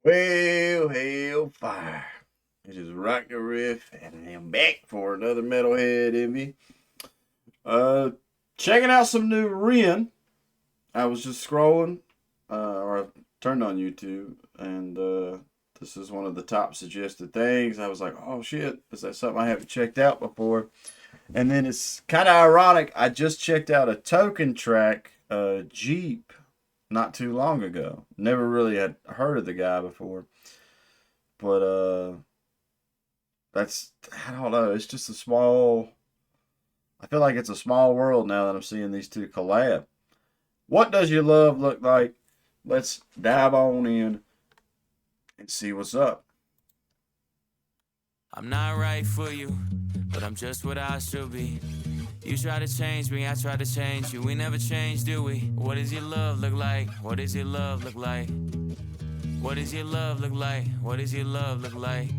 Well, hellfire. This is RockdaRiff, and I am back for another Metalhead envy. Uh, Checking out some new Ren. I was just scrolling, or I turned on YouTube, and this is one of the top suggested things. I was like, oh shit, is that something I haven't checked out before? And then it's kind of ironic. I just checked out a token track, Jeep, not too long ago. Never really had heard of the guy before. But that's, I don't know. It's just a small. I feel like it's a small world now that I'm seeing these two collab. What does your love look like? Let's dive on in and see what's up. I'm not right for you, but I'm just what I should be. You try to change me, I try to change you. We never change, do we? What does your love look like? What does your love look like? What does your love look like? What does your love look like?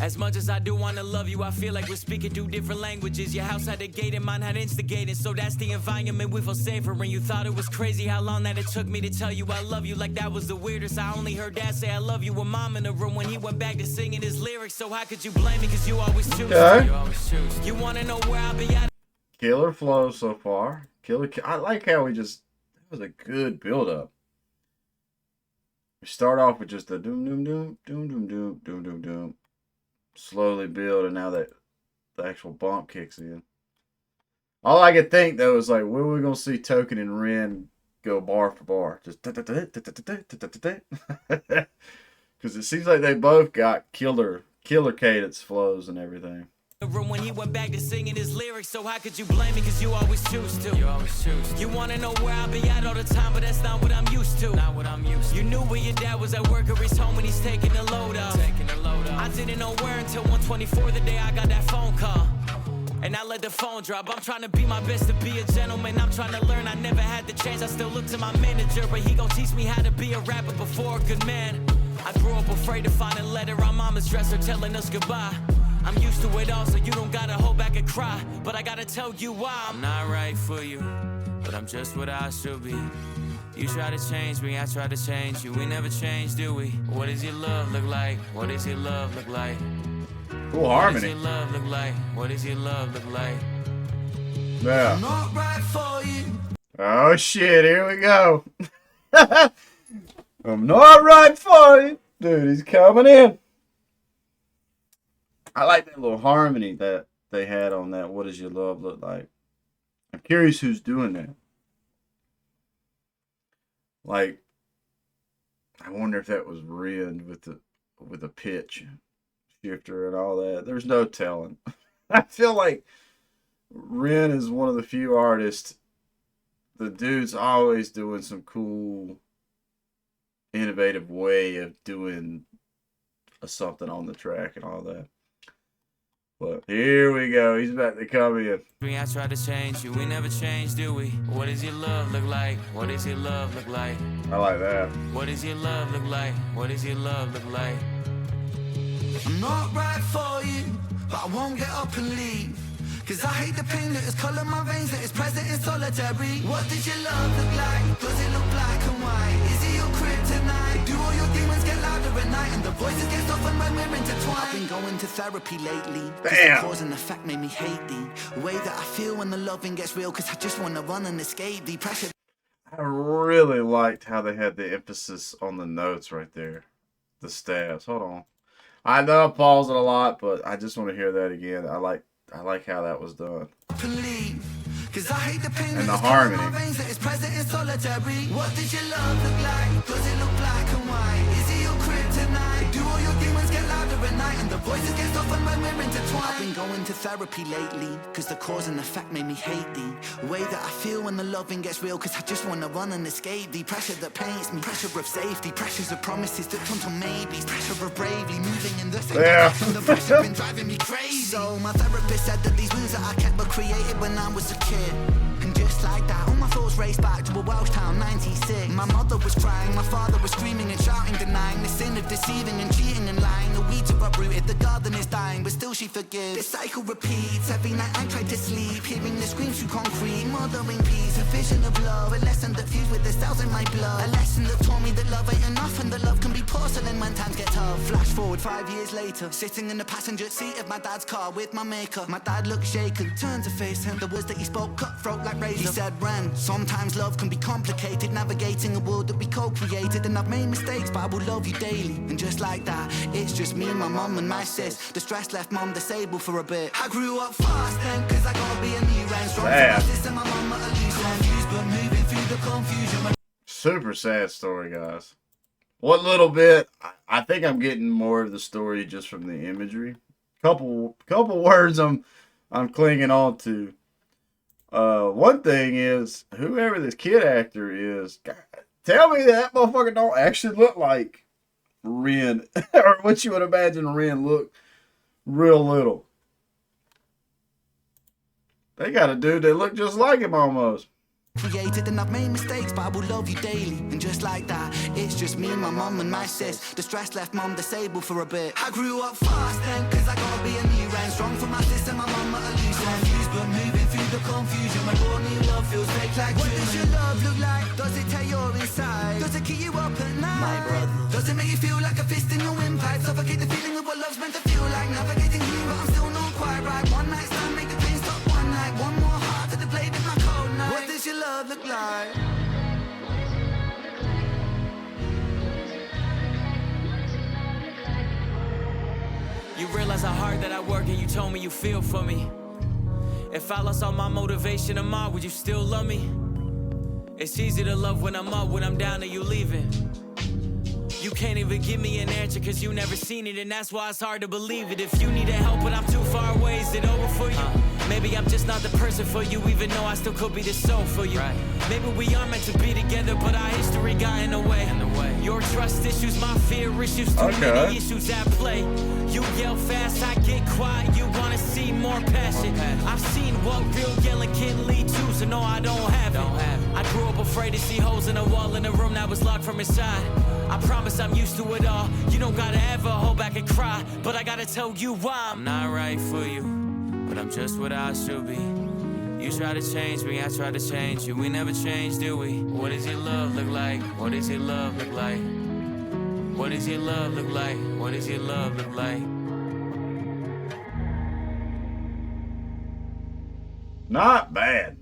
As much as I do wanna love you, I feel like we're speaking two different languages. Your house had a gate and mine had instigated, so that's the environment we feel safer in. You thought it was crazy how long that it took me to tell you I love you, like that was the weirdest. I only heard dad say I love you with mom in the room when he went back to singing his lyrics. So how could you blame me, cause you always choose. Okay. You always choose. You wanna know where I'll be at? Killer flow so far. I like how that was a good build up. We start off with just the doom doom doom doom doom doom doom doom doom. Slowly build, and now that the actual bump kicks in. All I could think though is like, when are we gonna see Token and Ren go bar for bar? Just because it seems like they both got killer cadence flows and everything. The room when he went back to singing his lyrics, so how could you blame me, cause you always choose to. You always choose. You wanna know where I'll be at all the time, but that's not what I'm used to. Not what I'm used to. You knew where your dad was at work, or he's home when he's taking the load up. I didn't know where until 1:24 the day I got that phone call. And I let the phone drop. I'm trying to be my best to be a gentleman. I'm trying to learn, I never had the chance. I still look to my manager, but he gon' teach me how to be a rapper before a good man. I grew up afraid to find a letter on mama's dresser telling us goodbye. I'm used to it all, so you don't gotta hold back and cry. But I gotta tell you why. I'm not right for you, but I'm just what I should be. You try to change me, I try to change you. We never change, do we? What does your love look like? What does your love look like? Cool harmony. What does your love look like? What does your love look like? Yeah. I'm not right for you. Oh shit, here we go. I'm not right for you. Dude, he's coming in. I like that little harmony that they had on that. What does your love look like? I'm curious who's doing that. Like, I wonder if that was Ren with the pitch shifter and all that. There's no telling. I feel like Ren is one of the few artists. The dude's always doing some cool, innovative way of doing something on the track and all that. But here we go. He's about to come in. I try to change you. We never change, do we? What does your love look like? What does your love look like? I like that. What does your love look like? What does your love look like? I'm not right for you, but I won't get up and leave. Cause I hate the pain that is colour my veins, that is present in solitary. What does your love look like? Does it look black and white? Is it your kryptonite? Do all your demons get louder at night and the voices get softened when we're intertwined? I've been going to therapy lately. Damn. The cause and effect made me hate the way that I feel when the loving gets real. Cause I just wanna run and escape the pressure. I really liked how they had the emphasis on the notes right there. The stabs. Hold on. I know I paused it a lot, but I just want to hear that again. I like how that was done. Cause I hate the pain And the that harmony. my veins, that is present in solitary. What does your love look like? Does it look black and white? Is it your kryptonite? Do all your demons get louder at night and the voices get softened when we're intertwined? I've been going to therapy lately, cause the cause and effect made me hate the way that I feel when the loving gets real. Cause I just wanna run and escape the pressure that paints me. Pressure of safety, pressures of promises that turn to maybes. Pressure of bravely moving in the same direction. The pressure been driving me crazy. So my therapist said that these wounds that I kept were created when I was a kid. And just like that, all my thoughts raced back to a Welsh town, 96. My mother was crying, my father was screaming and shouting, denying the sin of deceiving and cheating and lying. The weeds are uprooted, the garden is dying, but still she forgives. This cycle repeats, every night I try to sleep, hearing the screams through concrete, mothering peace, a vision of love, a lesson that fused with the cells in my blood. A lesson that taught me that love ain't enough and that love can be hustling when times get tough. Flash forward 5 years later, sitting in the passenger seat of my dad's car with my maker. My dad looked shaken, turned to face him. The words that he spoke cut throat like razor. He said, Ren, sometimes love can be complicated, navigating a world that we co-created. And I've made mistakes, but I will love you daily. And just like that, it's just me, my mum and my sis. The stress left mum disabled for a bit. I grew up fast then, cause I gotta be a new Ren. Strong for my sister, my mum at a loose end. Confused, but moving through the confusion. Super sad story, guys. What little bit, I think I'm getting more of the story just from the imagery. Couple words I'm clinging on to. One thing is, whoever this kid actor is, God, tell me that motherfucker don't actually look like Ren, or what you would imagine Ren look real little. They got a dude that look just like him almost. Created and I've made mistakes, but I will love you daily. And just like that, it's just me, my mum and my sis. The stress left mum disabled for a bit. I grew up fast then, cause I gotta be a new Ren. Strong for my sister, my mum at a loose end. Confused, but moving through the confusion. My raw new love feels fake like what does your love look like? Does it tear your inside? Does it keep you up at night? My brother. Does it make you feel like a fist in your windpipe? Suffocate the feeling of what love's meant to feel like. Navigating you, but I'm still not quite right. One night stand, make the pain stop one night. One more heart to the blade with my cold night. What does your love look like? You realize how hard that I work and you told me you feel for me. If I lost all my motivation tomorrow, would you still love me? It's easy to love when I'm up, when I'm down and you leaving. You can't even give me an answer cause you never seen it, and that's why it's hard to believe it. If you needed help but I'm too far away, is it over for you? Maybe I'm just not the person for you, even though I still could be the soul for you. Maybe we are meant to be together, but our history got in the way. Your trust issues, my fear issues, too many issues at play. You yell fast, I get quiet, you wanna see more passion. I've seen what real yelling can lead to, so no, I don't have it. I grew up afraid to see holes in a wall in a room that was locked from inside. I promise I'm used to it all. You don't gotta ever hold back and cry, but I gotta tell you why I'm not right for you, but I'm just what I should be. You try to change me, I try to change you. We never change, do we? What does your love look like? What does your love look like? What does your love look like? What does your love look like? Not bad.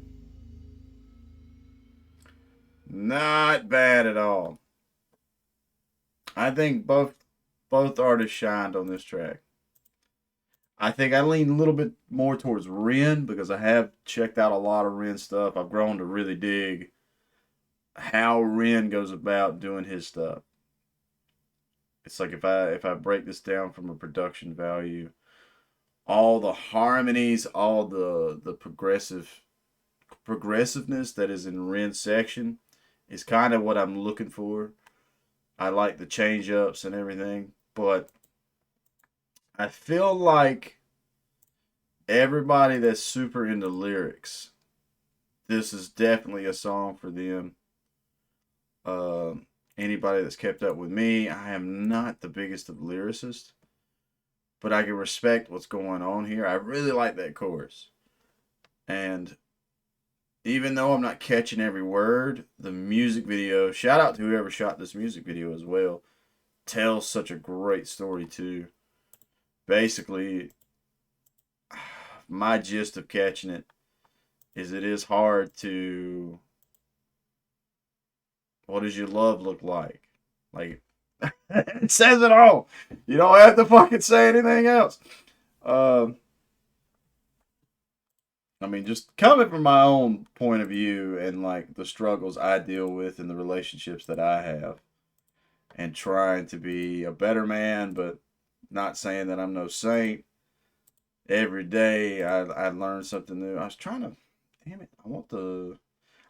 Not bad at all. I think both artists shined on this track. I think I lean a little bit more towards Ren because I have checked out a lot of Ren stuff. I've grown to really dig how Ren goes about doing his stuff. It's like if I break this down from a production value, all the harmonies, all the progressiveness that is in Ren's section is kind of what I'm looking for. I like the change ups and everything, but I feel like everybody that's super into lyrics, this is definitely a song for them. Anybody that's kept up with me, I am not the biggest of lyricists, but I can respect what's going on here. I really like that chorus. And even though I'm not catching every word, the music video, shout out to whoever shot this music video as well, tells such a great story too. Basically, my gist of catching it is hard to, what does your love look like? Like, it says it all. You don't have to fucking say anything else. I mean, just coming from my own point of view and like the struggles I deal with in the relationships that I have, and trying to be a better man, but not saying that I'm no saint. Every day I learn something new. I was trying to, damn it,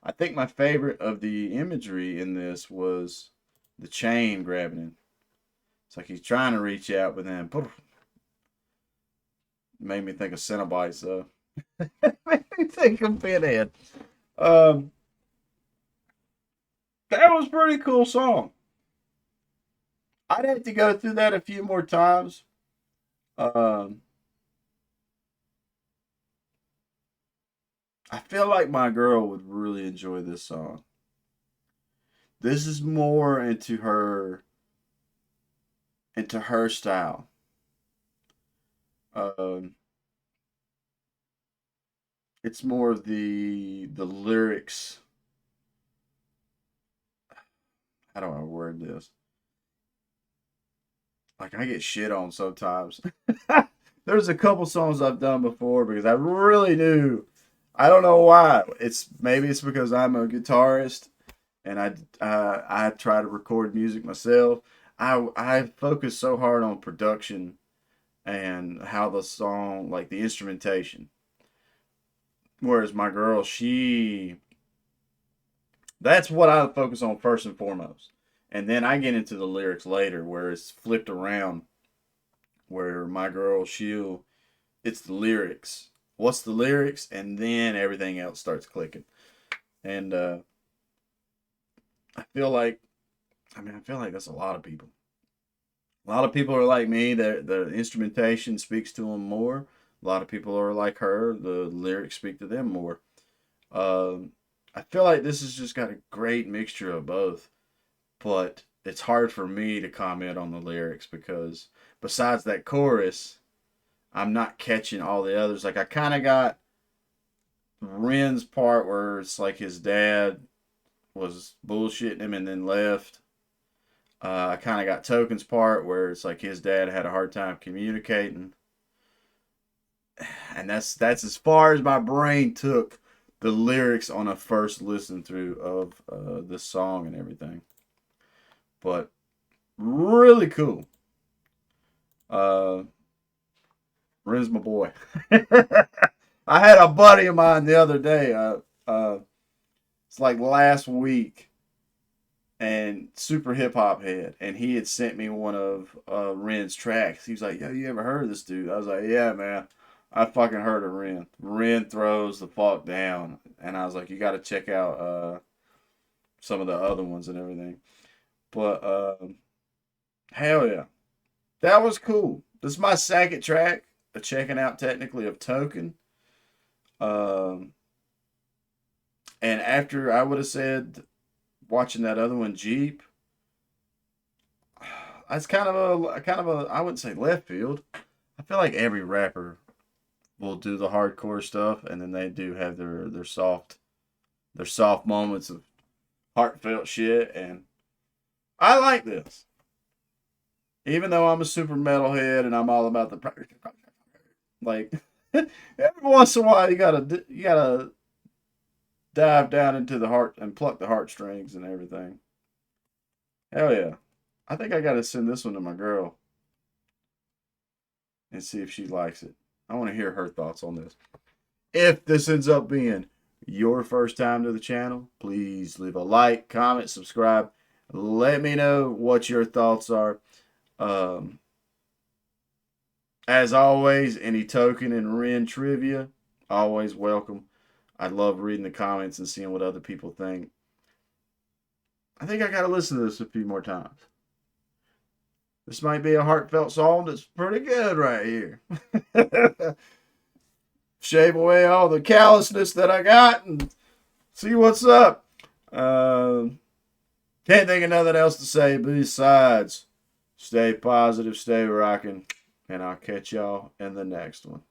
I think my favorite of the imagery in this was the chain grabbing him. It's like he's trying to reach out, but then poof, made me think of Cenobites, though. Made me think of Pinhead. That was a pretty cool song. I'd have to go through that a few more times. I feel like my girl would really enjoy this song. This is more into her into her style. Um, it's more of the lyrics. How do I word this? Like I get shit on sometimes. There's a couple songs I've done before because I really knew. I don't know why. Maybe it's because I'm a guitarist and I try to record music myself. I focus so hard on production and how the song, like the instrumentation. Whereas my girl, that's what I focus on first and foremost. And then I get into the lyrics later where it's flipped around. Where my girl, it's the lyrics. What's the lyrics? And then everything else starts clicking. And I feel like, I feel like that's a lot of people. A lot of people are like me. The instrumentation speaks to them more. A lot of people are like her. The lyrics speak to them more. I feel like this has just got a great mixture of both. But it's hard for me to comment on the lyrics because besides that chorus, I'm not catching all the others. Like I kind of got Ren's part where it's like his dad was bullshitting him and then left. I kind of got Token's part where it's like his dad had a hard time communicating, and that's as far as my brain took the lyrics on a first listen through of this song and everything. But really cool. Ren's my boy. I had a buddy of mine the other day. It's like last week, and super hip hop head, and he had sent me one of Ren's tracks. He was like, "Yo, you ever heard of this dude?" I was like, "Yeah, man, I fucking heard of Ren. Ren throws the fuck down." And I was like, "You got to check out some of the other ones and everything." But hell yeah, that was cool. This is my second track, checking out technically of Token. Um, and after I would have said watching that other one, Jeep, that's kind of a I wouldn't say left field. I feel like every rapper will do the hardcore stuff, and then they do have their soft moments of heartfelt shit, and I like this. Even though I'm a super metalhead and I'm all about the like every once in a while you gotta dive down into the heart and pluck the heartstrings and everything. Hell yeah. I think I gotta send this one to my girl and see if she likes it. I want to hear her thoughts on this. If this ends up being your first time to the channel, please leave a like, comment, subscribe. Let me know what your thoughts are. Um, as always, any Token and Ren trivia, always welcome. I love reading the comments and seeing what other people think. I think I gotta listen to this a few more times. This might be a heartfelt song that's pretty good right here. Shave away all the callousness that I got and see what's up. Can't think of nothing else to say besides stay positive, stay rocking, and I'll catch y'all in the next one.